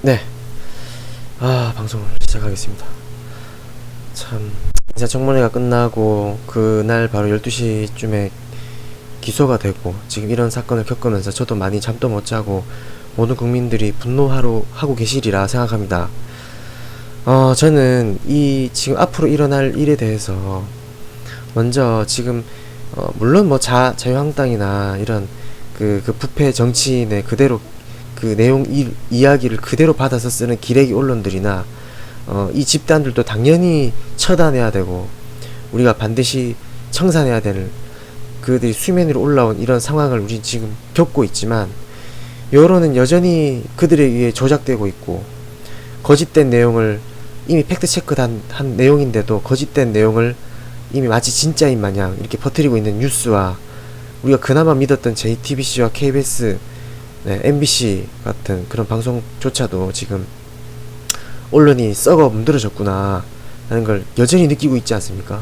네. 방송을 시작하겠습니다. 참, 인사청문회가 끝나고 그날 바로 12시쯤에 기소가 되고 지금 이런 사건을 겪으면서 저도 많이 잠도 못 자고 모든 국민들이 분노하고 계시리라 생각합니다. 저는 이 지금 앞으로 일어날 일에 대해서 먼저 지금 물론 뭐 자유한국당이나 이런 그 부패 정치인의 그대로 그 내용 이야기를 그대로 받아서 쓰는 기레기 언론들이나 이 집단들도 당연히 처단해야 되고 우리가 반드시 청산해야 될 그들이 수면 위로 올라온 이런 상황을 우리 지금 겪고 있지만, 여론은 여전히 그들에 의해 조작되고 있고 거짓된 내용을 이미 팩트체크한 내용인데도 거짓된 내용을 이미 마치 진짜인 마냥 이렇게 퍼뜨리고 있는 뉴스와 우리가 그나마 믿었던 JTBC와 KBS, MBC 같은 그런 방송조차도 지금 언론이 썩어 문드러졌구나 라는 걸 여전히 느끼고 있지 않습니까?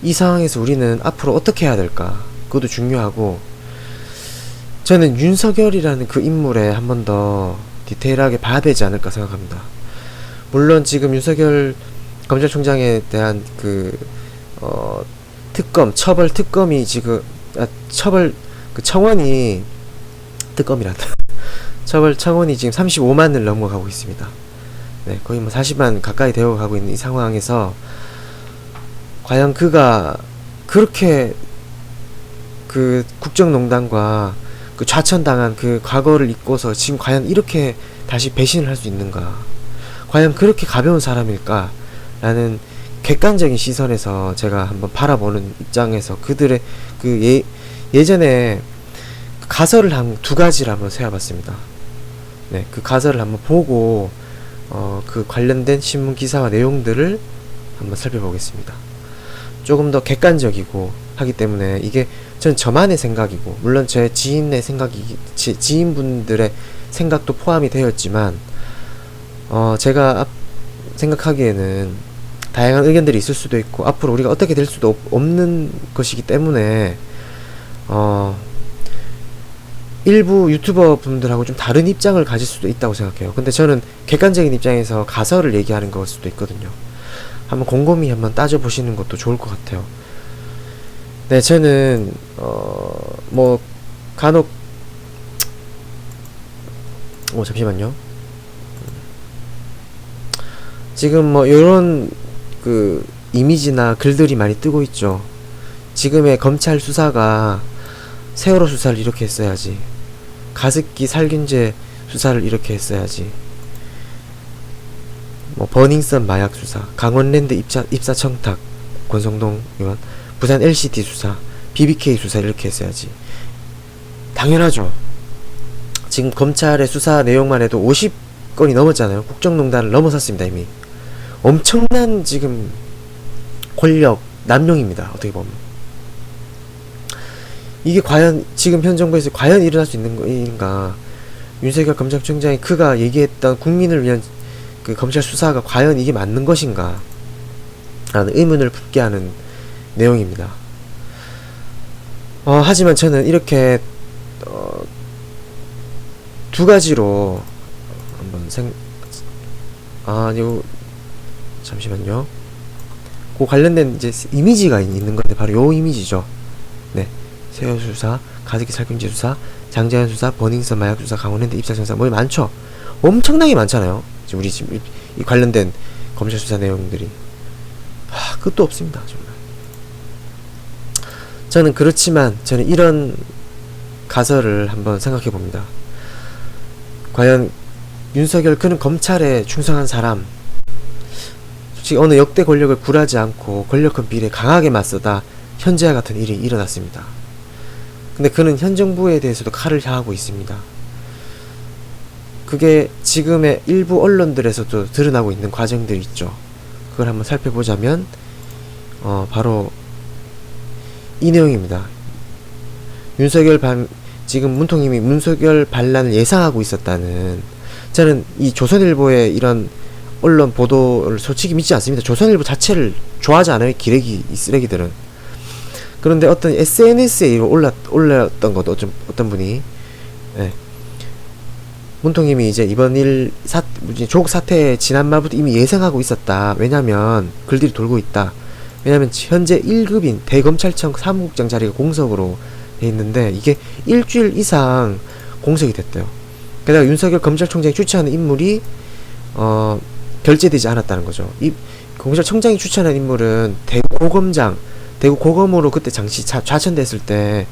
이 상황에서 우리는 앞으로 어떻게 해야 될까, 그것도 중요하고, 저는 윤석열이라는 그 인물에 한 번 더 디테일하게 봐야 되지 않을까 생각합니다. 물론 지금 윤석열 검찰총장에 대한 처벌 특검이 지금 청원이 특검이란다. 처벌 청원이 지금 35만을 넘어가고 있습니다. 네, 거의 뭐 40만 가까이 되어 가고 있는 이 상황에서 과연 그가 그렇게 그 국정농단과 그 좌천당한 그 과거를 잊고서 지금 과연 이렇게 다시 배신을 할 수 있는가, 과연 그렇게 가벼운 사람일까 라는 객관적인 시선에서 제가 한번 바라보는 입장에서 그들의 예전에 가설을 한 두 가지를 한번 세워봤습니다. 네, 그 가설을 한번 보고 그 관련된 신문 기사와 내용들을 한번 살펴보겠습니다. 조금 더 객관적이고 하기 때문에 이게 전 저만의 생각이고, 물론 제 지인의 생각이, 지인분들의 생각도 포함이 되었지만 제가 생각하기에는 다양한 의견들이 있을 수도 있고 앞으로 우리가 어떻게 될 수도 없는 것이기 때문에 일부 유튜버 분들하고 좀 다른 입장을 가질 수도 있다고 생각해요. 근데 저는 객관적인 입장에서 가설을 얘기하는 걸 수도 있거든요. 한번 곰곰이 한번 따져보시는 것도 좋을 것 같아요. 네, 저는 뭐 간혹 잠시만요. 지금 뭐 요런 그 이미지나 글들이 많이 뜨고 있죠. 지금의 검찰 수사가 세월호 수사를 이렇게 했어야지, 가습기 살균제 수사를 이렇게 했어야지, 뭐 버닝썬 마약 수사, 강원랜드 입사 청탁 권성동 의원, 부산 LCT 수사, BBK 수사 이렇게 했어야지. 당연하죠. 지금 검찰의 수사 내용만 해도 50건이 넘었잖아요. 국정농단을 넘어섰습니다. 이미 엄청난 지금 권력 남용입니다. 어떻게 보면 이게 과연 지금 현 정부에서 과연 일어날 수 있는 거인가, 윤석열 검찰총장이 그가 얘기했던 국민을 위한 그 검찰 수사가 과연 이게 맞는 것인가 라는 의문을 품게 하는 내용입니다. 하지만 저는 이렇게 두 가지로 한번 잠시만요. 그 관련된 이제 이미지가 있는 건데 바로 요 이미지죠. 네, 세월호 수사, 가습기 살균제 수사, 장자연 수사, 버닝썬 마약 수사, 강원랜드 입사 청탁, 뭐 많죠. 엄청나게 많잖아요. 우리 지금 이 관련된 검찰 수사 내용들이 끝도 없습니다. 정말. 저는 그렇지만 저는 이런 가설을 한번 생각해 봅니다. 과연 윤석열, 그는 검찰에 충성한 사람, 솔직히 어느 역대 권력을 굴하지 않고 권력형 비리에 강하게 맞서다 현재와 같은 일이 일어났습니다. 근데 그는 현 정부에 대해서도 칼을 향하고 있습니다. 그게 지금의 일부 언론들에서도 드러나고 있는 과정들이 있죠. 그걸 한번 살펴보자면 바로 이 내용입니다. 지금 문통님이 윤석열 반란을 예상하고 있었다는, 저는 이 조선일보의 이런 언론 보도를 솔직히 믿지 않습니다. 조선일보 자체를 좋아하지 않아요, 기레기, 이 쓰레기들은. 그런데 어떤 SNS에 올렸던 것도 어떤 분이, 문통님이 이제 이번 조국 사태 지난 말부터 이미 예상하고 있었다. 왜냐면 글들이 돌고 있다. 왜냐면 현재 1급인 대검찰청 사무국장 자리가 공석으로 돼 있는데 이게 일주일 이상 공석이 됐대요. 게다가 윤석열 검찰총장이 추천하는 인물이 결재되지 않았다는 거죠. 이 검찰청장이 추천한 인물은 대구 고검으로 그때 당시 좌천됐을 때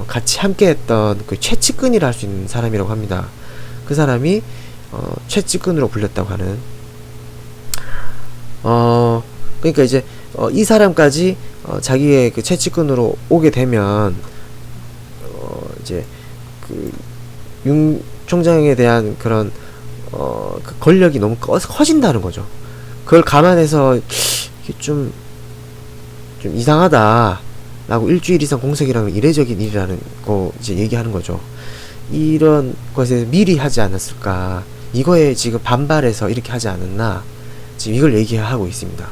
같이 함께했던 그 최측근이라 할 수 있는 사람이라고 합니다. 그 사람이 최측근으로 불렸다고 하는. 그러니까 이제 이 사람까지 자기의 그 최측근으로 오게 되면 이제 그 윤 총장에 대한 그런 그 권력이 너무 커진다는 거죠. 그걸 감안해서 이게 좀 이상하다 라고 일주일 이상 공석이라는 건 이례적인 일이라는 거 이제 얘기하는 거죠. 이런 것에 미리 하지 않았을까, 이거에 지금 반발해서 이렇게 하지 않았나, 지금 이걸 얘기하고 있습니다.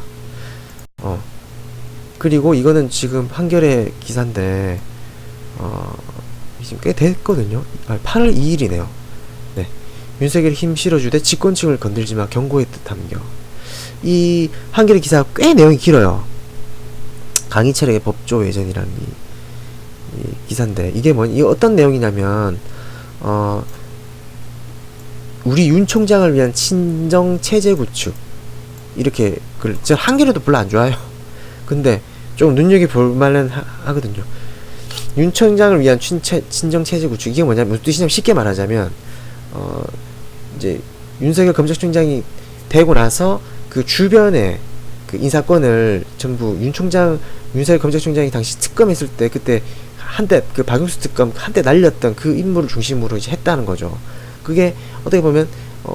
그리고 이거는 지금 한겨레 기사인데 지금 꽤 됐거든요. 8월 2일이네요. 네. 윤석열 힘 실어주되 집권층을 건들지마 경고의 뜻함겨. 이 한겨레 기사가 꽤 내용이 길어요. 강희철에게 법조 외전이라는 이 기사인데, 이게 이게 어떤 내용이냐면 우리 윤 총장을 위한 친정 체제 구축, 이렇게 저 한겨레도 별로 안 좋아요. 근데 좀 눈여겨볼 만은 하거든요. 윤 총장을 위한 친정 체제 구축, 이게 뭐냐면 무슨 뜻이냐면, 쉽게 말하자면 이제 윤석열 검찰총장이 되고 나서 그 주변에 그 인사권을 전부 윤석열 검찰총장이 당시 특검했을 때, 그때 한때 그 박용수 특검 한때 날렸던 그 인물을 중심으로 이제 했다는 거죠. 그게 어떻게 보면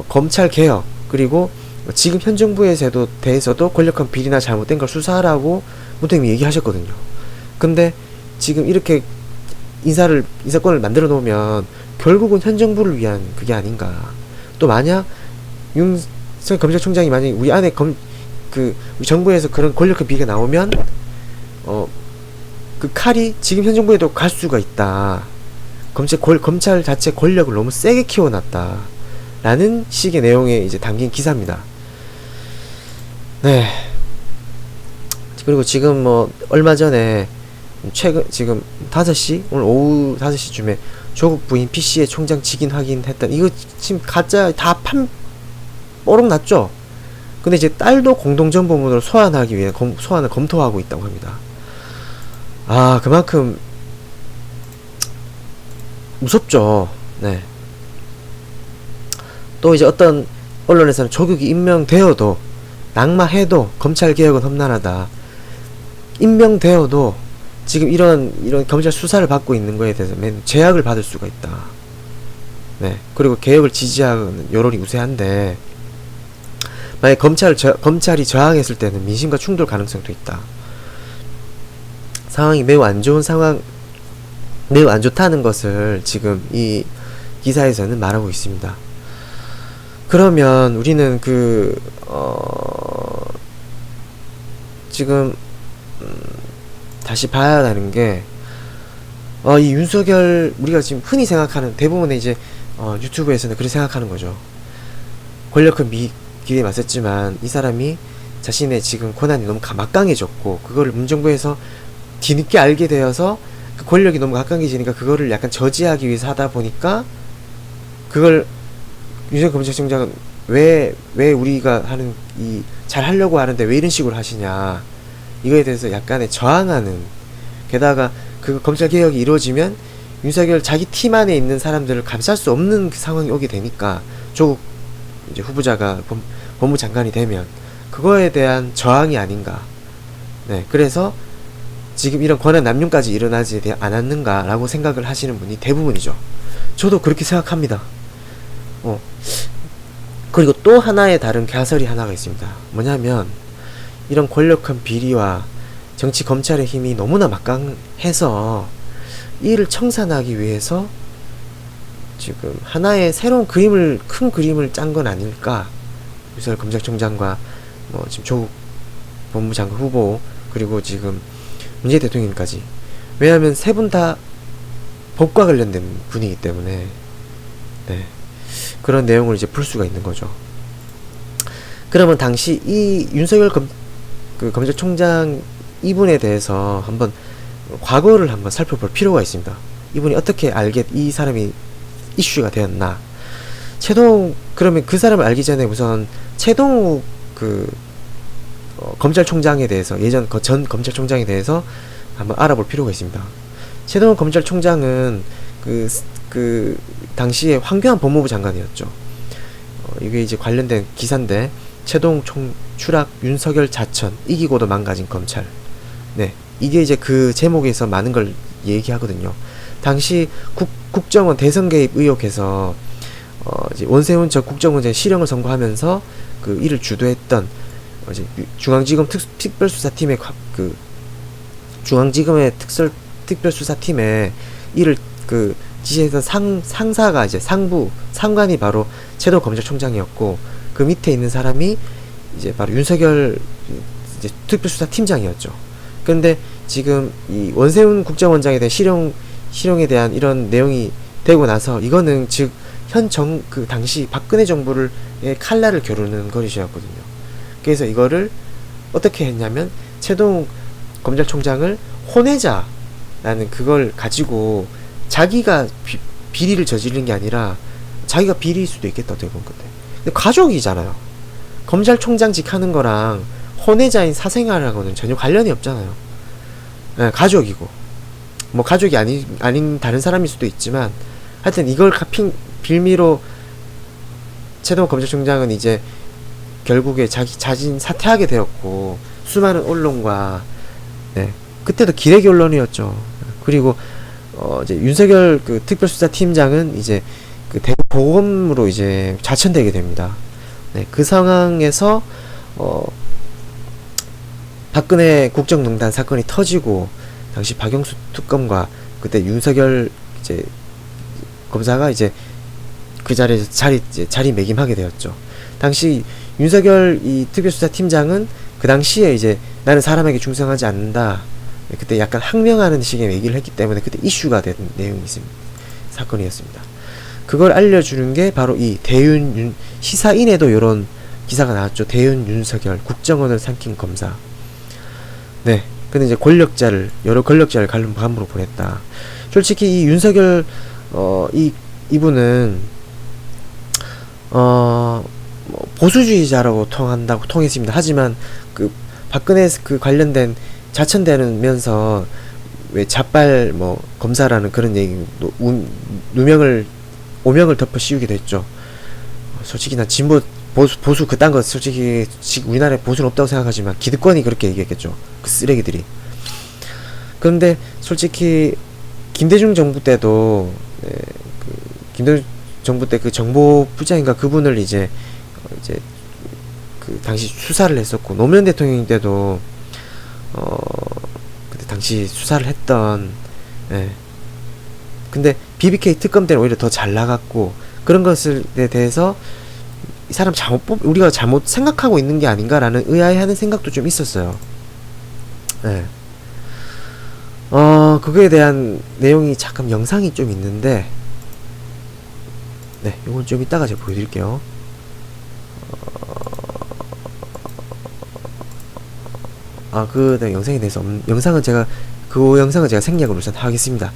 검찰 개혁, 그리고 지금 현 정부의 제도 대해서도 권력형 비리나 잘못된 걸 수사하라고 문통님이 얘기하셨거든요. 근데 지금 이렇게 인사권을 만들어 놓으면 결국은 현 정부를 위한 그게 아닌가. 또 만약 윤석열 검찰총장이 만약 우리 안에 우리 정부에서 그런 권력형 비리가 나오면 그 칼이 지금 현 정부에도 갈 수가 있다. 검찰 자체 권력을 너무 세게 키워놨다. 라는 식의 내용에 이제 담긴 기사입니다. 네. 그리고 지금 얼마 전에 지금 5시, 오늘 오후 5시쯤에 조국 부인 PC의 총장 직인 확인했던, 이거 지금 가짜 다 뽀록 났죠? 근데 이제 딸도 공동정보문으로 소환하기 위해 소환을 검토하고 있다고 합니다. 그만큼 무섭죠. 네. 또 이제 어떤 언론에서는 조국이 임명되어도, 낙마해도 검찰개혁은 험난하다. 임명되어도 지금 이런 검찰 수사를 받고 있는 거에 대해서 제약을 받을 수가 있다. 네. 그리고 개혁을 지지하는 여론이 우세한데, 만약 검찰이 저항했을 때는 민심과 충돌 가능성도 있다. 상황이 매우 안 좋다는 것을 지금 이 기사에서는 말하고 있습니다. 그러면 우리는 지금 다시 봐야 하는 게, 이 윤석열, 우리가 지금 흔히 생각하는, 대부분의 이제 유튜브에서는 그렇게 생각하는 거죠. 권력은 기회에 맞섰지만 이 사람이 자신의 지금 권한이 너무 막강해졌고, 그거를 문정부에서 뒤늦게 알게 되어서 그 권력이 너무 막강해지니까 그거를 약간 저지하기 위해서 하다 보니까, 그걸 윤석열 검찰총장은 왜 우리가 하는 잘 하려고 하는데 왜 이런 식으로 하시냐, 이거에 대해서 약간의 저항하는, 게다가 그 검찰 개혁이 이루어지면 윤석열 자기 팀 안에 있는 사람들을 감쌀 수 없는 그 상황이 오게 되니까, 조국 이제 후보자가 법무장관이 되면 그거에 대한 저항이 아닌가. 네, 그래서 지금 이런 권한 남용까지 일어나지 않았는가라고 생각을 하시는 분이 대부분이죠. 저도 그렇게 생각합니다. 그리고 또 하나의 다른 가설이 하나가 있습니다. 뭐냐면, 이런 권력형 비리와 정치 검찰의 힘이 너무나 막강해서 이를 청산하기 위해서 지금 하나의 새로운 큰 그림을 짠 건 아닐까. 윤석열 검찰총장과 지금 조국 법무장관 후보, 그리고 지금 문재인 대통령까지. 왜냐하면 세 분 다 법과 관련된 분이기 때문에. 네. 그런 내용을 이제 풀 수가 있는 거죠. 그러면 당시 이 윤석열 검찰총장 이분에 대해서 한번 과거를 한번 살펴볼 필요가 있습니다. 이분이 어떻게 이 사람이 이슈가 되었나. 그러면 그 사람을 알기 전에 우선 최동욱 검찰총장에 대해서, 예전 전 검찰총장에 대해서 한번 알아볼 필요가 있습니다. 최동욱 검찰총장은 당시에 황교안 법무부 장관이었죠. 이게 이제 관련된 기사인데, 최동욱 추락, 윤석열 자천, 이기고도 망가진 검찰. 네, 이게 이제 그 제목에서 많은 걸 얘기하거든요. 당시 국정원 대선 개입 의혹에서 이제 원세훈 전 국정원장 실형을 선고하면서 그 일을 주도했던 이제 중앙지검 특별수사팀의 중앙지검의 특별수사팀에 이를 지시했던 상사가 이제 상관이 바로 최동욱 검찰총장이었고, 그 밑에 있는 사람이 이제 바로 윤석열 이제 특별수사팀장이었죠. 근데 지금 이 원세훈 국정원장에 대한 실형에 대한 이런 내용이 되고 나서, 이거는 즉 당시 박근혜 정부의 칼날을 겨루는 것이었거든요. 그래서 이거를 어떻게 했냐면, 최동욱 검찰총장을 혼내자라는 그걸 가지고 자기가 비리를 저지른 게 아니라, 자기가 비리일 수도 있겠다, 어떻게 보면. 근데 가족이잖아요. 검찰총장직 하는 거랑 혼외자인 사생활하고는 전혀 관련이 없잖아요. 네, 가족이고, 뭐 가족이 아닌 다른 사람일 수도 있지만, 하여튼 이걸 빌미로 최동욱 검찰총장은 이제 결국에 자진 사퇴하게 되었고, 수많은 언론과, 네, 그때도 기레기 언론이었죠. 그리고 이제 윤석열 특별수사팀장은 이제 대구 보검으로 이제 자천되게 됩니다. 네, 그 상황에서 박근혜 국정농단 사건이 터지고, 당시 박영수 특검과 그때 윤석열 이제 검사가 이제 그 자리에서 자리매김하게 되었죠. 당시 윤석열 이 특별수사팀장은 그 당시에 이제 나는 사람에게 충성하지 않는다, 그때 약간 항명하는 식의 얘기를 했기 때문에 그때 이슈가 된 내용이 있습니다. 사건이었습니다. 그걸 알려주는 게 바로 이 시사인에도 이런 기사가 나왔죠. 대윤 윤석열 국정원을 삼킨 검사. 네, 근데 이제 여러 권력자를 감으로 보냈다. 솔직히 이 윤석열 이분은 보수주의자라고 통했습니다. 하지만 박근혜 관련된 자천되면서 왜 자빨 검사라는 그런 얘기 오명을 덮어 씌우기도 했죠. 솔직히 난 진보 보수 그딴 거 솔직히 지금 우리나라에 보수는 없다고 생각하지만 기득권이 그렇게 얘기했겠죠. 그 쓰레기들이. 그런데 솔직히 김대중 정부 때도 김대중 정부 때 그 정보부장인가 그분을 이제 당시 수사를 했었고, 노무현 대통령 때도 그때 당시 수사를 했던, 근데 BBK 특검 때는 오히려 더 잘 나갔고, 그런 것에 대해서 이 사람 우리가 잘못 생각하고 있는 게 아닌가라는 의아해하는 생각도 좀 있었어요. 그거에 대한 내용이 잠깐 영상이 좀 있는데, 네, 이건 좀 이따가 제가 보여드릴게요. 영상에 대해서 영상은 제가 생략을 우선 하겠습니다.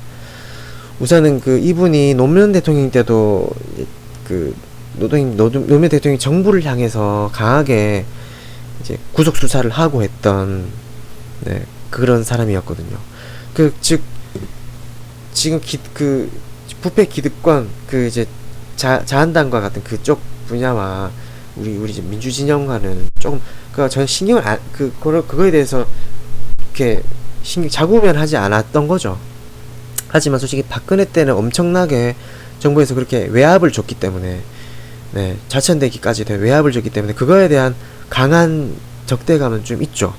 우선은 이분이 노무현 대통령 때도 노무현 대통령이 정부를 향해서 강하게 이제 구속 수사를 하고 했던, 네, 그런 사람이었거든요. 즉 지금 부패 기득권 이제 자한당과 같은 그쪽 분야와 우리 이제 민주진영과는 조금 전 신경을 그거에 대해서 이렇게 자구면하지 않았던 거죠. 하지만 솔직히 박근혜 때는 엄청나게 정부에서 그렇게 외압을 줬기 때문에, 네, 자천되기까지 된 외압을 줬기 때문에 그거에 대한 강한 적대감은 좀 있죠.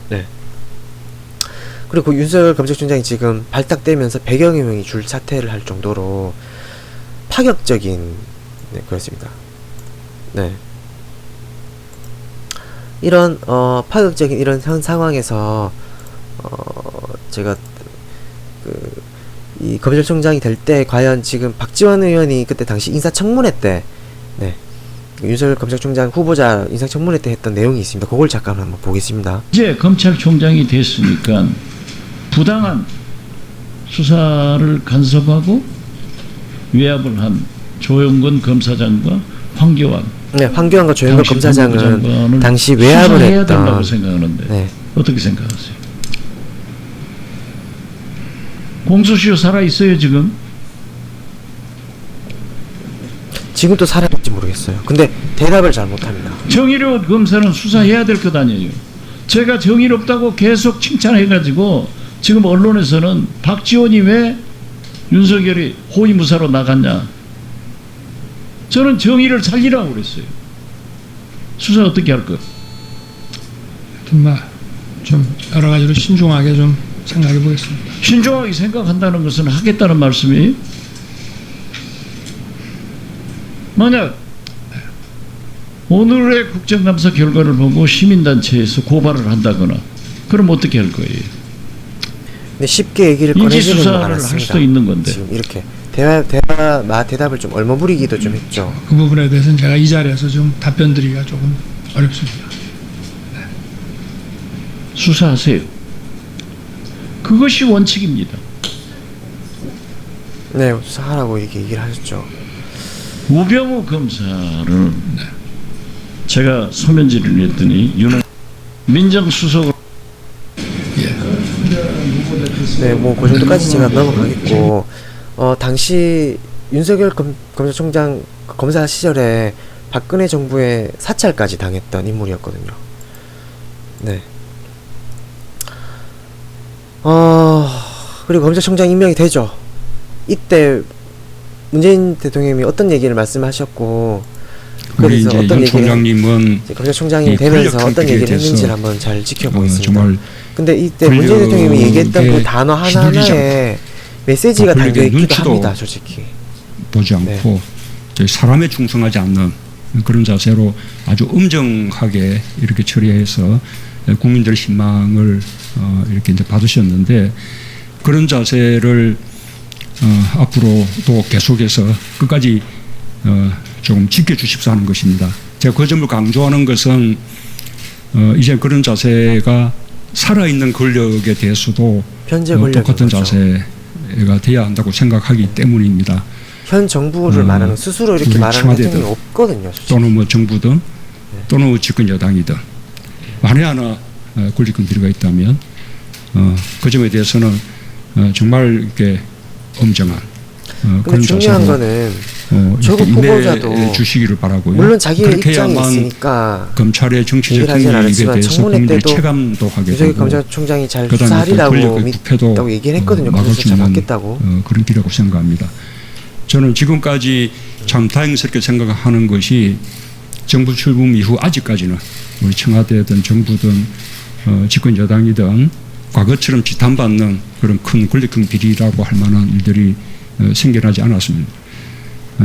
네. 그리고 윤석열 검찰총장이 지금 발탁되면서 100여 명이 줄 사퇴를 할 정도로 파격적인, 네, 그렇습니다. 네. 이런 파격적인 이런 현 상황에서 제가 이 검찰총장이 될 때 과연 지금 박지원 의원이 그때 당시 인사청문회 때 네, 윤석열 검찰총장 후보자 인사청문회 때 했던 내용이 있습니다. 그걸 잠깐 한번 보겠습니다. 이제 검찰총장이 됐으니까 부당한 수사를 간섭하고 외압을 한 조영근 검사장과 황교안, 네, 황교안과 조영근 검사장은 당시 외압을 수사해야 된다고 했던 생각하는데 네. 어떻게 생각하세요? 공소시효 살아 있어요 지금? 지금 또 살아있지 모르겠어요. 근데 대답을 잘 못합니다. 정의로운 검사는 수사해야 될 것 아니에요. 제가 정의롭다고 계속 칭찬해가지고 지금 언론에서는 박지원이 왜 윤석열이 호위무사로 나갔냐. 저는 정의를 살리라고 그랬어요. 수사 어떻게 할 것? 정말 좀 여러 가지로 신중하게 좀 생각해 보겠습니다. 신중하게 생각한다는 것은 하겠다는 말씀이에요? 만약 오늘의 국정감사 결과를 보고 시민단체에서 고발을 한다거나 그럼 어떻게 할 거예요? 근데 쉽게 얘기를 꺼내지는 인지수사를 할 않았습니다. 수도 있는 건데. 지금 이렇게 대답을 좀 얼머무리기도 좀 했죠. 그 부분에 대해서는 제가 이 자리에서 좀 답변 드리기가 조금 어렵습니다. 수사하세요. 그것이 원칙입니다. 네, 수사하라고 이렇게 얘기를 하셨죠. 우병우 검사를 제가 소면질을 했더니 민정수석을 네, 뭐 그 정도까지 제가 넘어가겠고, 당시 윤석열 검찰총장 검사 시절에 박근혜 정부의 사찰까지 당했던 인물이었거든요. 네. 그리고 검찰총장 임명이 되죠. 이때 문재인 대통령이 어떤 얘기를 말씀하셨고, 우리 그래서 이제 어떤 윤 얘기를 총장님은 검찰총장이 되면서 어떤 얘기를 했는지 한번 잘 지켜보겠습니다. 정말 근데 이때 문재인 대통령이 얘기했던 그 단어 하나하나에 메시지가 담겨있기도 합니다. 솔직히 보지 않고 네. 사람에 충성하지 않는 그런 자세로 아주 엄정하게 이렇게 처리해서 국민들의 신망을 이렇게 이제 받으셨는데, 그런 자세를 앞으로도 계속해서 끝까지 조금 지켜주십사 하는 것입니다. 제가 그 점을 강조하는 것은 이제 그런 자세가 살아있는 권력에 대해서도 현재 똑같은 거죠. 자세가 돼야 한다고 생각하기 때문입니다. 현 정부를 말하는 스스로 이렇게 말하는 대통령이 없거든요. 솔직히. 또는 뭐 정부든 또는 집권 여당이든 만에 하나 권리권 비리가 있다면 그 점에 대해서는 정말 이렇게 엄정한 근데 중요한 거는 조국 후보자도 주시기를 바라고요. 물론 자기의 입장이 있으니까 검찰의 정치적 얘기를 행위에 대해서 청문회 국민들이 때도 체감도 하게 윤석열 되고, 검찰총장이 잘 그다음에 수사하리라고 부패도 믿다고 얘기를 했거든요. 막을 그래서 수 잘 있는 받겠다고. 그런 길이라고 생각합니다. 저는 지금까지 참 다행스럽게 생각하는 것이 정부 출범 이후 아직까지는 우리 청와대든 정부든 집권 여당이든 과거처럼 지탄받는 그런 큰 권력형 비리라고 할 만한 일들이 생겨나지 않았습니다.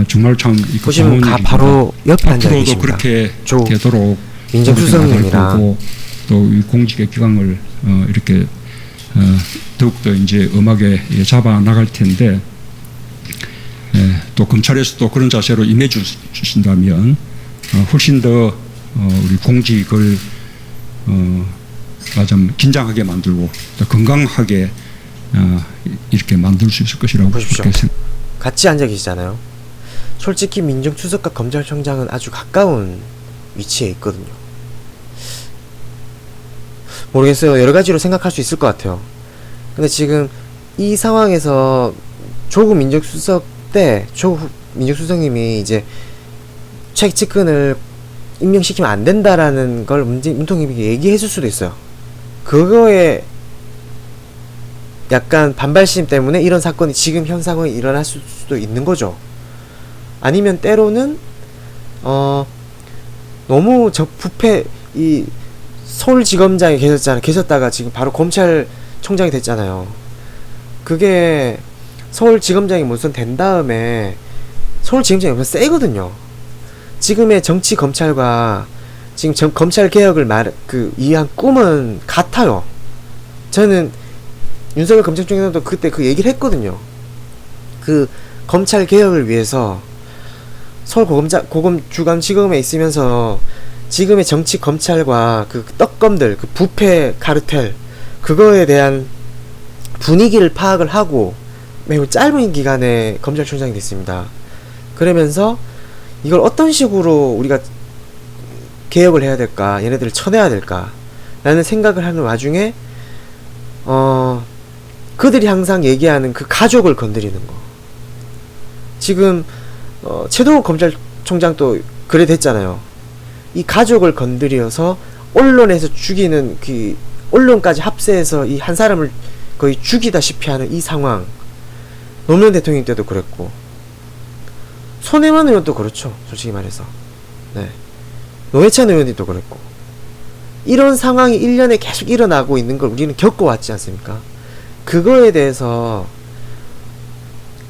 정말 참 보시면 바로 옆에 앉아 앞으로도 계십니다. 그렇게 조 되도록 민정수석님이랑 또 이 공직의 기강을 이렇게 더욱더 이제 엄하게 잡아 나갈 텐데, 또 검찰에서도 그런 자세로 임해 주신다면 훨씬 더 우리 공직을 좀 긴장하게 만들고 또 건강하게 이렇게 만들 수 있을 것이라고 보십시오. 그렇게 생각. 같이 앉아 계시잖아요. 솔직히 민정수석과 검찰총장은 아주 가까운 위치에 있거든요. 모르겠어요. 여러 가지로 생각할 수 있을 것 같아요. 근데 지금 이 상황에서 조국 민정수석 때 조국 민정수석님이 이제 최측근을 임명시키면 안 된다라는 걸 문통님이 얘기해 줄 수도 있어요. 그거에 약간 반발심 때문에 이런 사건이 지금 현 상황이 일어날 수도 있는 거죠. 아니면 때로는 너무 부패 이 서울지검장에 계셨다가 지금 바로 검찰총장이 됐잖아요. 그게 서울지검장이 우선 된 다음에 서울지검장이 우선 세거든요. 지금의 정치 검찰과 지금 검찰 개혁을 위한 꿈은 같아요. 저는 윤석열 검찰총장도 그때 그 얘기를 했거든요. 그 검찰 개혁을 위해서 서울 고검주감지검에 있으면서 지금의 정치 검찰과 그 떡검들, 그 부패 카르텔, 그거에 대한 분위기를 파악을 하고 매우 짧은 기간에 검찰총장이 됐습니다. 그러면서 이걸 어떤 식으로 우리가 개혁을 해야 될까, 얘네들을 쳐내야 될까 라는 생각을 하는 와중에 그들이 항상 얘기하는 그 가족을 건드리는 거. 지금 최동욱 검찰총장도 그래 됐잖아요. 이 가족을 건드려서 언론에서 죽이는 그 언론까지 합세해서 이 한 사람을 거의 죽이다시피 하는 이 상황. 노무현 대통령 때도 그랬고 손혜원 의원도 그렇죠. 솔직히 말해서. 네. 노회찬 의원도 그랬고 이런 상황이 1년에 계속 일어나고 있는 걸 우리는 겪어왔지 않습니까? 그거에 대해서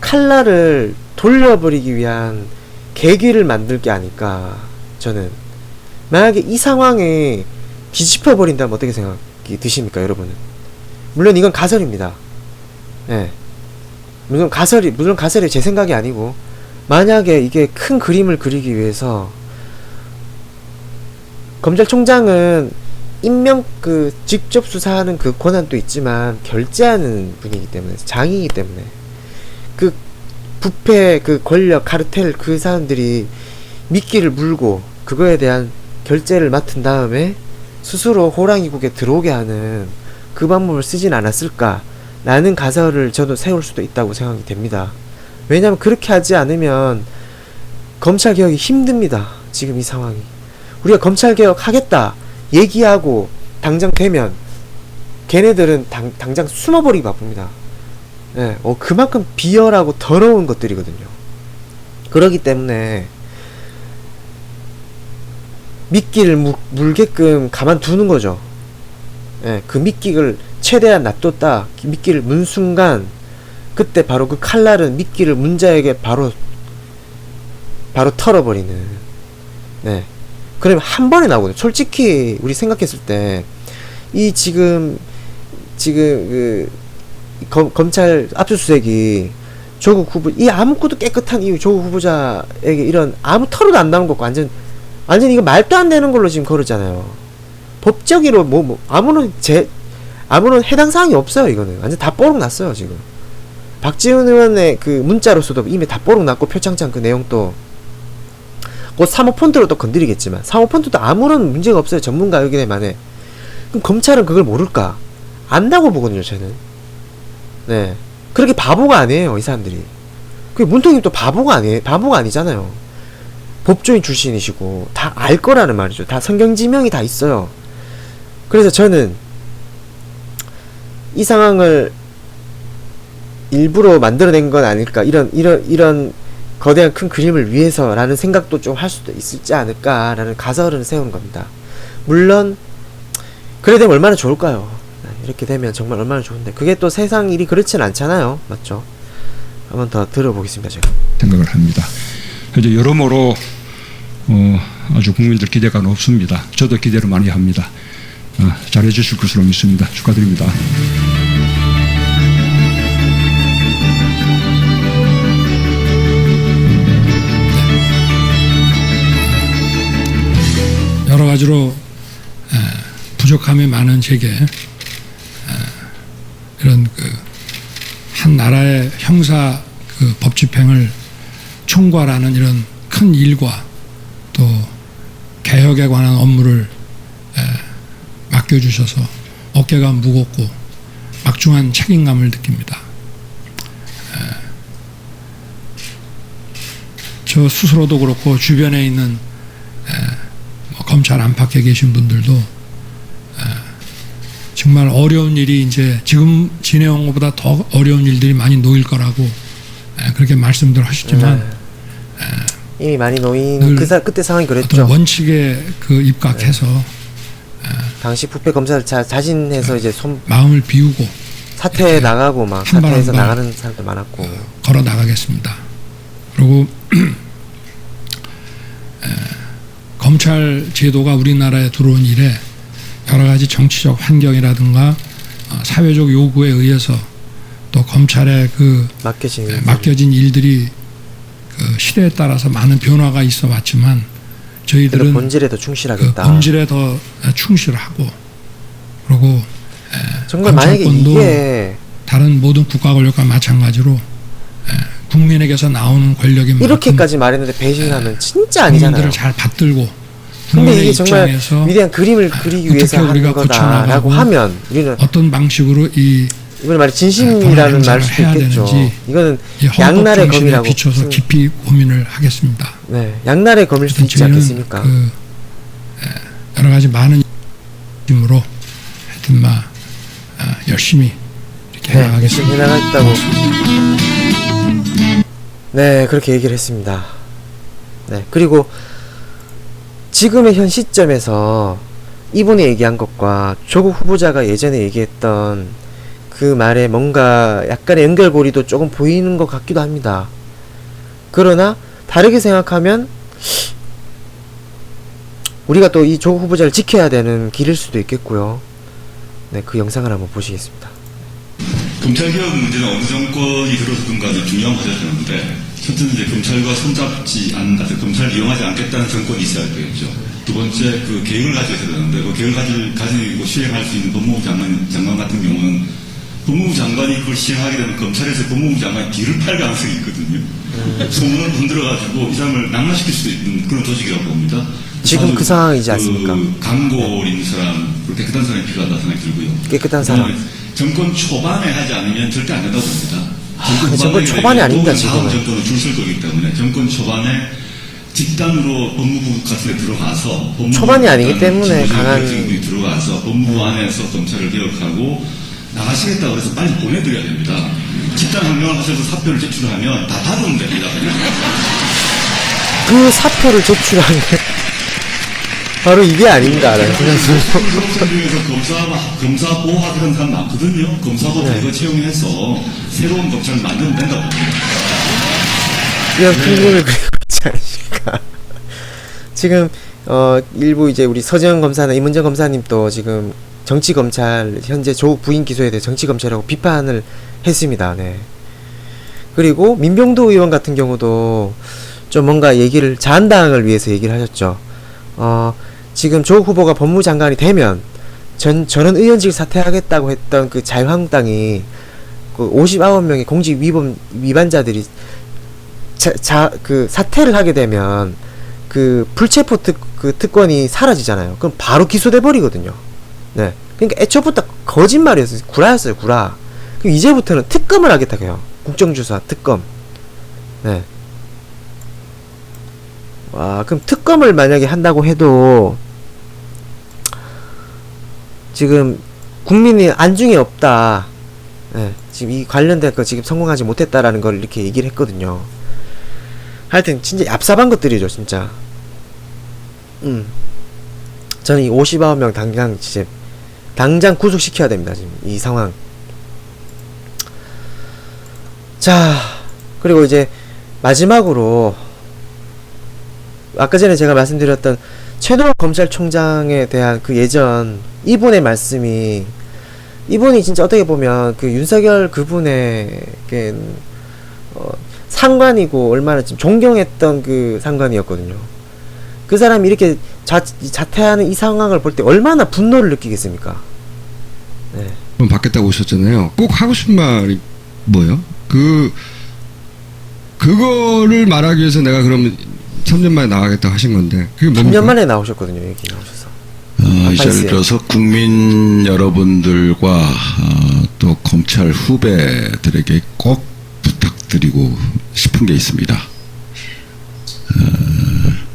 칼날을 돌려버리기 위한 계기를 만들 게 아닐까. 저는 만약에 이 상황에 뒤집어 버린다면 어떻게 생각이 드십니까, 여러분은? 물론 이건 가설입니다. 예. 물론 가설이 제 생각이 아니고, 만약에 이게 큰 그림을 그리기 위해서 검찰총장은 직접 수사하는 그 권한도 있지만 결재하는 분이기 때문에, 장이기 때문에 그 부패, 그 권력, 카르텔, 그 사람들이 미끼를 물고 그거에 대한 결재를 맡은 다음에 스스로 호랑이국에 들어오게 하는 그 방법을 쓰진 않았을까라는 가설을 저도 세울 수도 있다고 생각이 됩니다. 왜냐하면 그렇게 하지 않으면 검찰개혁이 힘듭니다. 지금 이 상황이. 우리가 검찰개혁 하겠다 얘기하고 당장 되면 걔네들은 당장 숨어버리기 바쁩니다. 예, 그만큼 비열하고 더러운 것들이거든요. 그러기 때문에 미끼를 물게끔 가만두는 거죠. 예, 그 미끼를 최대한 놔뒀다 미끼를 문 순간 그때 바로 그 칼날은 미끼를 문 자에게 바로 털어버리는. 네. 그러면 한 번에 나오거든요. 솔직히 우리 생각했을 때 이 지금 그 검찰 압수수색이 조국 후보, 이 아무것도 깨끗한 이 조국 후보자에게 이런 아무 털어도 안 나온 거고 완전 이거 말도 안 되는 걸로 지금 거르잖아요. 법적으로 아무런 해당 사항이 없어요. 이거는 완전 다 뽀록 났어요. 지금 박지원 의원의 그 문자로서도 이미 다 뽀록 났고, 표창장 그 내용도 곧 사모펀드로 또 건드리겠지만 사모펀드도 아무런 문제가 없어요. 전문가 의견에 만에. 그럼 검찰은 그걸 모를까? 안다고 보거든요. 저는. 네, 그렇게 바보가 아니에요. 이 사람들이. 그 문통님 또 바보가 아니잖아요. 법조인 출신이시고 다 알 거라는 말이죠. 다 성경지명이 다 있어요. 그래서 저는 이 상황을 일부러 만들어낸 건 아닐까, 이런 거대한 큰 그림을 위해서라는 생각도 좀 할 수도 있지 않을까라는 가설을 세우는 겁니다. 물론 그래 되면 얼마나 좋을까요? 이렇게 되면 정말 얼마나 좋은데, 그게 또 세상 일이 그렇진 않잖아요. 맞죠? 한번 더 들어보겠습니다. 제가 생각을 합니다. 이제 여러모로 아주 국민들 기대가 높습니다. 저도 기대를 많이 합니다. 잘해 주실 것으로 믿습니다. 축하드립니다. 여러 가지로 부족함이 많은 제게 이런 한 나라의 형사 법 집행을 총괄하는 이런 큰 일과 또 개혁에 관한 업무를 맡겨주셔서 어깨가 무겁고 막중한 책임감을 느낍니다. 저 스스로도 그렇고 주변에 있는 검찰 안팎에 계신 분들도 정말 어려운 일이 이제 지금 지내온 것보다 더 어려운 일들이 많이 놓일 거라고 그렇게 말씀들 하시지만 이미 많이 놓인 그때 상황이 그랬죠. 원칙에 입각해서 당시 부패 검사를 자진해서 이제 마음을 비우고 사퇴에 나가고 막 사퇴해서 나가는 사람들 많았고 걸어 나가겠습니다. 그리고 검찰 제도가 우리나라에 들어온 이래 여러 가지 정치적 환경이라든가 사회적 요구에 의해서 또 검찰의 맡겨진 일들이 그 시대에 따라서 많은 변화가 있어 왔지만 저희들은 본질에 더 충실하겠다. 그 본질에 더 충실하고 그리고 정말 만약에 검찰권도 이게 다른 모든 국가 권력과 마찬가지로 국민에게서 나오는 권력이 이렇게까지 말했는데 배신하면 진짜 아니잖아요. 국민들을 잘 받들고 근데 국민의 이게 정말 입장에서 위대한 그림을 그리기 위해서 어떻게 하는 우리가 거다라고 고쳐나가고 하면 우리는 어떤 방식으로 이 이번 말이 진심이라는 말 수도 해야 있겠죠. 되는지 이거는 이 헌법 양날의 정신에 검이라고 비춰서 깊이 고민을 하겠습니다. 네, 양날의 검일 수 있지 저희는 않겠습니까? 여러 가지 많은 힘으로 하여튼 열심히 이렇게 해나가겠습니다. 해나가겠다고. 네, 그렇게 얘기를 했습니다. 네, 그리고 지금의 현 시점에서 이분이 얘기한 것과 조국 후보자가 예전에 얘기했던 그 말에 뭔가 약간의 연결고리도 조금 보이는 것 같기도 합니다. 그러나 다르게 생각하면 우리가 또 이 조국 후보자를 지켜야 되는 길일 수도 있겠고요. 네, 그 영상을 한번 보시겠습니다. 검찰개혁 문제는 어느 정권이 들어서든가 중요한 과제였는데 첫째는 이제 검찰과 손잡지 않는다, 검찰을 이용하지 않겠다는 정권이 있어야 되겠죠. 두 번째, 그 계획을 가지고 있어야 되는데 그 계획을 가지고 시행할 수 있는 법무부 장관 같은 경우는 법무부 장관이 그걸 시행하게 되면 검찰에서 법무부 장관이 뒤를 팔 가능성이 있거든요. 소문을 흔들어가지고 이 사람을 낙마시킬 수도 있는 그런 조직이라고 봅니다. 지금 그 상황이지 않습니까? 강골인 사람, 깨끗한 사람이 필요하다고 생각이 들고요. 깨끗한 사람. 정권 초반에 하지 않으면 절대 안 된다고 봅니다. 정권 초반이 아닙니다, 지금은. 다음 정권은 줄 설 거기 때문에 정권 초반에 집단으로 법무부 같은 데 들어가서 초반이 아니기 때문에 강한 분이 들어가서 법무부 안에서 검찰을 개혁하고 나가시겠다고 해서 빨리 보내드려야 됩니다. 집단 항명을 하셔서 사표를 제출하면 다 받으면 됩니다. 그 사표를 제출하는 바로 이게 아닌가라는 생각이 중에서 검사 보호하는 사람 많거든요. 검사도 이거 채용해서 새로운 검찰을 만들면 된다고 봅니다. 이런 큰 그림을 그리고 있지 않으십니까? 지금 일부 이제 우리 서지현 검사나 이문정 검사님도 지금 정치검찰 현재 조국 부인 기소에 대해 정치검찰이라고 비판을 했습니다. 네. 그리고 민병도 의원 같은 경우도 좀 뭔가 얘기를 자한당을 위해서 얘기를 하셨죠. 지금 조국 후보가 법무부 장관이 되면 저는 의원직 사퇴하겠다고 했던 그 자유한국당이 그 59명의 공직 위반자들이 그 사퇴를 하게 되면 그 불체포 특권이 사라지잖아요. 그럼 바로 기소돼 버리거든요. 네. 그러니까 애초부터 거짓말이었어요. 구라였어요, 구라. 그럼 이제부터는 특검을 하겠다고 해요. 국정조사 특검. 네. 와, 그럼 특검을 만약에 한다고 해도 지금 국민이 안중에 없다. 네, 지금 이 관련된 거 지금 성공하지 못했다라는 걸 이렇게 얘기를 했거든요. 하여튼 진짜 얍삽한 것들이죠, 진짜. 저는 이 59명 당장 구속시켜야 됩니다, 지금 이 상황. 자, 그리고 이제 마지막으로 아까 전에 제가 말씀드렸던 최동환 검찰총장에 대한 그 예전 이분의 말씀이, 이분이 진짜 어떻게 보면 그 윤석열 그분에게 상관이고 얼마나 좀 존경했던 그 상관이었거든요. 그 사람이 이렇게 자퇴하는 이 상황을 볼 때 얼마나 분노를 느끼겠습니까? 네. 받겠다고 오셨잖아요. 꼭 하고 싶은 말이 뭐예요? 그거를 말하기 위해서 내가 그럼 3년 만에 나가겠다고 하신 건데 그게 뭡니까? 3년 만에 나오셨거든요. 여기 나오셔서. 이 자리를 빌어서 국민 여러분들과 또 검찰 후배들에게 꼭 부탁드리고 싶은 게 있습니다.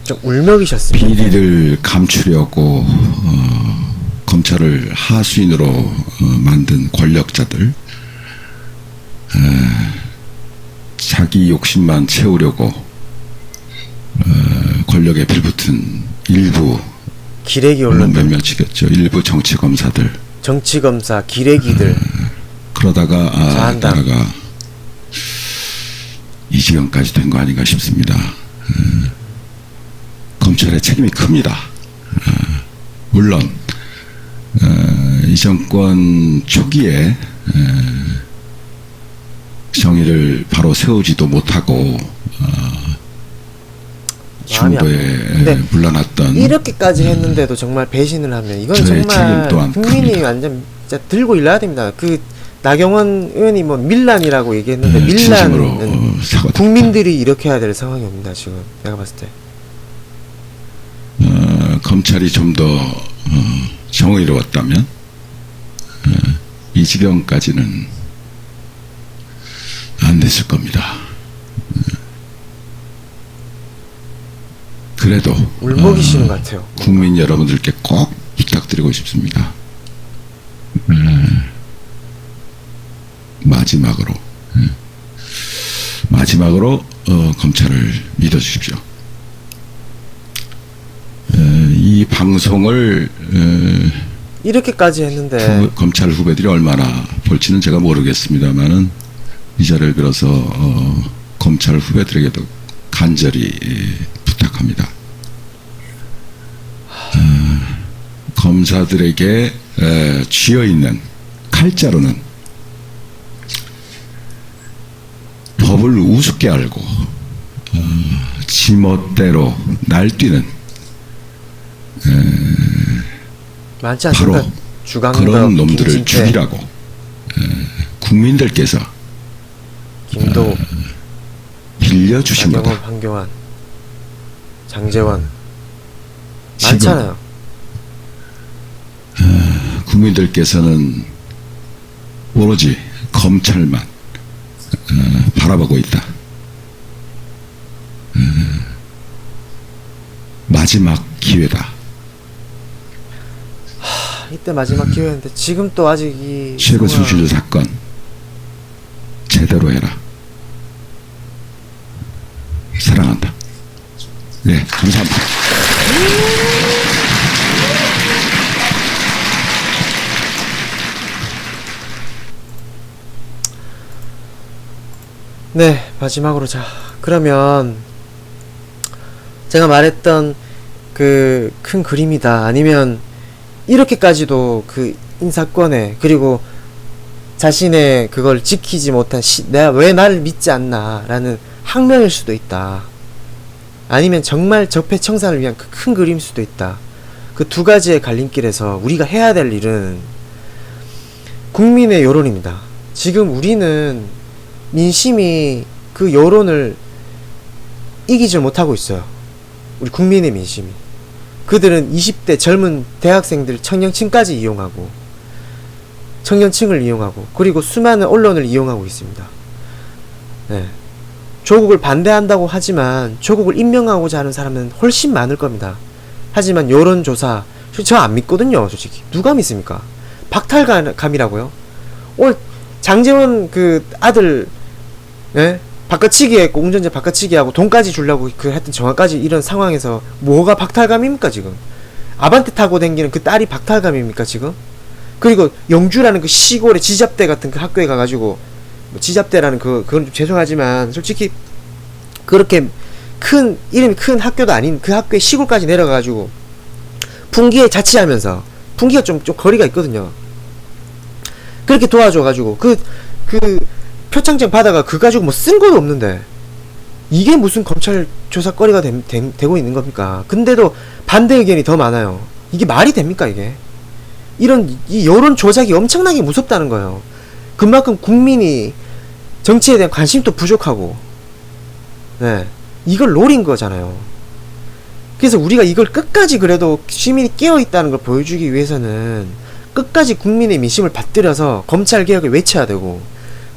좀 울먹이셨습니다. 비리를 감추려고 검찰을 하수인으로 만든 권력자들, 자기 욕심만 채우려고 권력에 빌붙은 일부 기레기 언론 언론들, 몇몇이겠죠. 일부 정치검사들, 정치검사, 기레기들. 그러다가 자한당. 나라가 이 지경까지 된 거 아닌가 싶습니다. 검찰의 책임이 큽니다. 물론 이 정권 초기에 정의를 바로 세우지도 못하고 마음이 중도에 근데 물러났던 이렇게까지 했는데도 정말 배신을 하면 이건 저의 책임 정말 또한 국민이 큽니다. 완전 진짜 들고 일러야 됩니다. 그 나경원 의원이 뭐 밀란이라고 얘기했는데 진심으로 밀란은 사과드립니다. 국민들이 이렇게 해야 될 상황이 옵니다. 지금 내가 봤을 때. 검찰이 좀 더 정의로웠다면 이 지경까지는 안 됐을 겁니다. 그래도 울먹이시는 것 같아요. 국민 여러분들께 꼭 부탁드리고 싶습니다. 마지막으로 검찰을 믿어주십시오. 이 방송을 이렇게까지 했는데 검찰 후배들이 얼마나 볼지는 제가 모르겠습니다만은 이 자리를 빌어서 검찰 후배들에게도 간절히 부탁합니다. 검사들에게 쥐어 있는 칼자루는 법을 우습게 알고 지멋대로 날뛰는 많지 바로 않습니까? 주강덕, 그런 놈들을 김진태, 죽이라고 국민들께서 김도, 빌려주신 나경원, 거다. 황교안, 장재원 지금 많잖아요. 국민들께서는 오로지 검찰만 바라보고 있다. 마지막 기회다. 이때 마지막 기회였는데 지금 또 아직 이 최고 상황- 수실 사건 제대로 해라. 사랑한다. 네, 감사합니다. 네, 마지막으로 자 그러면 제가 말했던 그 큰 그림이다 아니면 이렇게까지도 그 인사권에 그리고 자신의 그걸 지키지 못한 내가 왜 나를 믿지 않나 라는 항명일 수도 있다. 아니면 정말 적폐청산을 위한 그 큰 그림일 수도 있다. 그 두 가지의 갈림길에서 우리가 해야 될 일은 국민의 여론입니다. 지금 우리는 민심이 그 여론을 이기질 못하고 있어요. 우리 국민의 민심이. 그들은 20대 젊은 대학생들 청년층까지 이용하고 청년층을 이용하고 그리고 수많은 언론을 이용하고 있습니다. 네. 조국을 반대한다고 하지만 조국을 임명하고자 하는 사람은 훨씬 많을 겁니다. 하지만 여론조사 저 안 믿거든요. 솔직히 누가 믿습니까? 박탈감이라고요? 오늘 장재원 그 아들 예? 바꿔치기 했고 운전자 바꿔치기 하고 돈까지 주려고 그 하여튼 정화까지 이런 상황에서 뭐가 박탈감입니까 지금? 아반떼 타고 댕기는 그 딸이 박탈감입니까 지금? 그리고 영주라는 그 시골의 지잡대 같은 그 학교에 가가지고 뭐 지잡대라는 그건 좀 죄송하지만 솔직히 그렇게 큰 이름이 큰 학교도 아닌 그 학교에 시골까지 내려가가지고 풍기에 자취하면서 풍기가 좀 거리가 있거든요. 그렇게 도와줘가지고 그 표창장 받아가 그 가지고 뭐 쓴 것도 없는데 이게 무슨 검찰 조사거리가 되고 있는 겁니까? 근데도 반대 의견이 더 많아요. 이게 말이 됩니까 이게? 이런 이 여론 조작이 엄청나게 무섭다는 거예요. 그만큼 국민이 정치에 대한 관심도 부족하고 네 이걸 노린 거잖아요. 그래서 우리가 이걸 끝까지 그래도 시민이 깨어있다는 걸 보여주기 위해서는 끝까지 국민의 민심을 받들여서 검찰개혁을 외쳐야 되고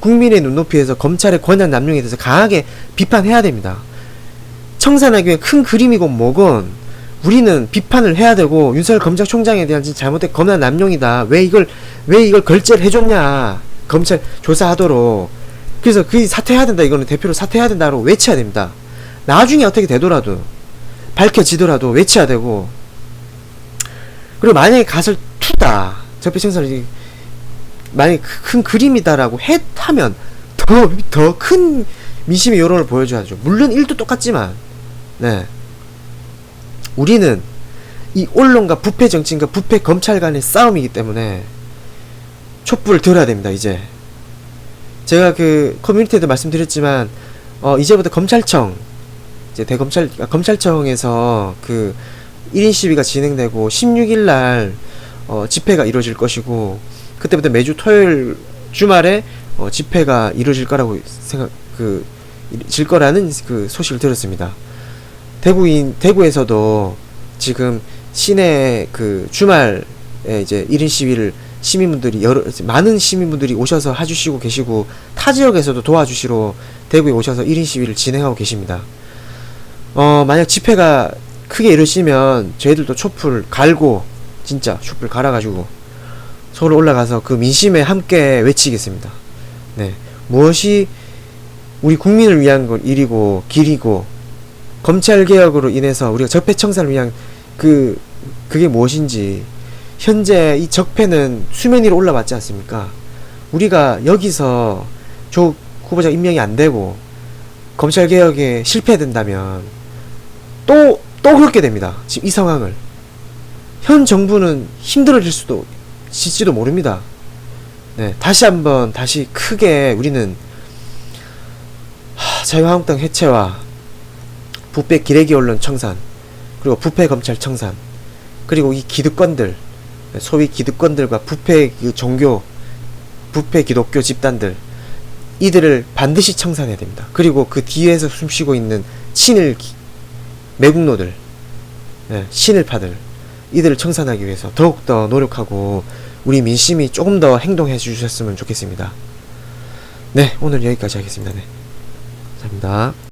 국민의 눈높이에서 검찰의 권한 남용에 대해서 강하게 비판해야 됩니다. 청산하기 위해 큰 그림이건 뭐건 우리는 비판을 해야 되고 윤석열 검찰총장에 대한 잘못된 권한 남용이다. 왜 이걸 결재를 해줬냐. 검찰 조사하도록. 그래서 그 사퇴해야 된다. 이거는 대표로 사퇴해야 된다고 외쳐야 됩니다. 나중에 어떻게 되더라도 밝혀지더라도 외쳐야 되고 그리고 만약에 가설 투다. 적폐청산을 만약에 큰 그림이다라고 하면 더 큰 민심의 여론을 보여줘야죠. 물론 일도 똑같지만 네 우리는 이 언론과 부패 정치인과 부패 검찰 간의 싸움이기 때문에 촛불을 들어야 됩니다. 이제 제가 그 커뮤니티에도 말씀드렸지만 이제부터 검찰청 이제 검찰청에서 그 1인 시위가 진행되고 16일 날 집회가 이루어질 것이고 그때부터 매주 토요일 주말에 집회가 이루어질 거라고 질 거라는 그 소식을 들었습니다. 대구에서도 지금 시내 그 주말에 이제 1인 시위를 많은 시민분들이 오셔서 해주시고 계시고 타 지역에서도 도와주시러 대구에 오셔서 1인 시위를 진행하고 계십니다. 만약 집회가 크게 이루어지면 저희들도 촛불 갈고 진짜 촛불 갈아가지고 서울 올라가서 그 민심에 함께 외치겠습니다. 네, 무엇이 우리 국민을 위한 일이고 길이고 검찰개혁으로 인해서 우리가 적폐청산을 위한 그게 무엇인지 현재 이 적폐는 수면 위로 올라왔지 않습니까? 우리가 여기서 조 후보자 임명이 안 되고 검찰개혁에 실패된다면 또 그렇게 됩니다. 지금 이 상황을 현 정부는 힘들어질지도 모릅니다. 네, 다시 크게 우리는 자유한국당 해체와 부패 기레기 언론 청산 그리고 부패 검찰 청산 그리고 이 기득권들 소위 기득권들과 부패 부패 기독교 집단들 이들을 반드시 청산해야 됩니다. 그리고 그 뒤에서 숨쉬고 있는 친일 매국노들 친일파들 이들을 청산하기 위해서 더욱더 노력하고 우리 민심이 조금 더 행동해 주셨으면 좋겠습니다. 네, 오늘 여기까지 하겠습니다. 네, 감사합니다.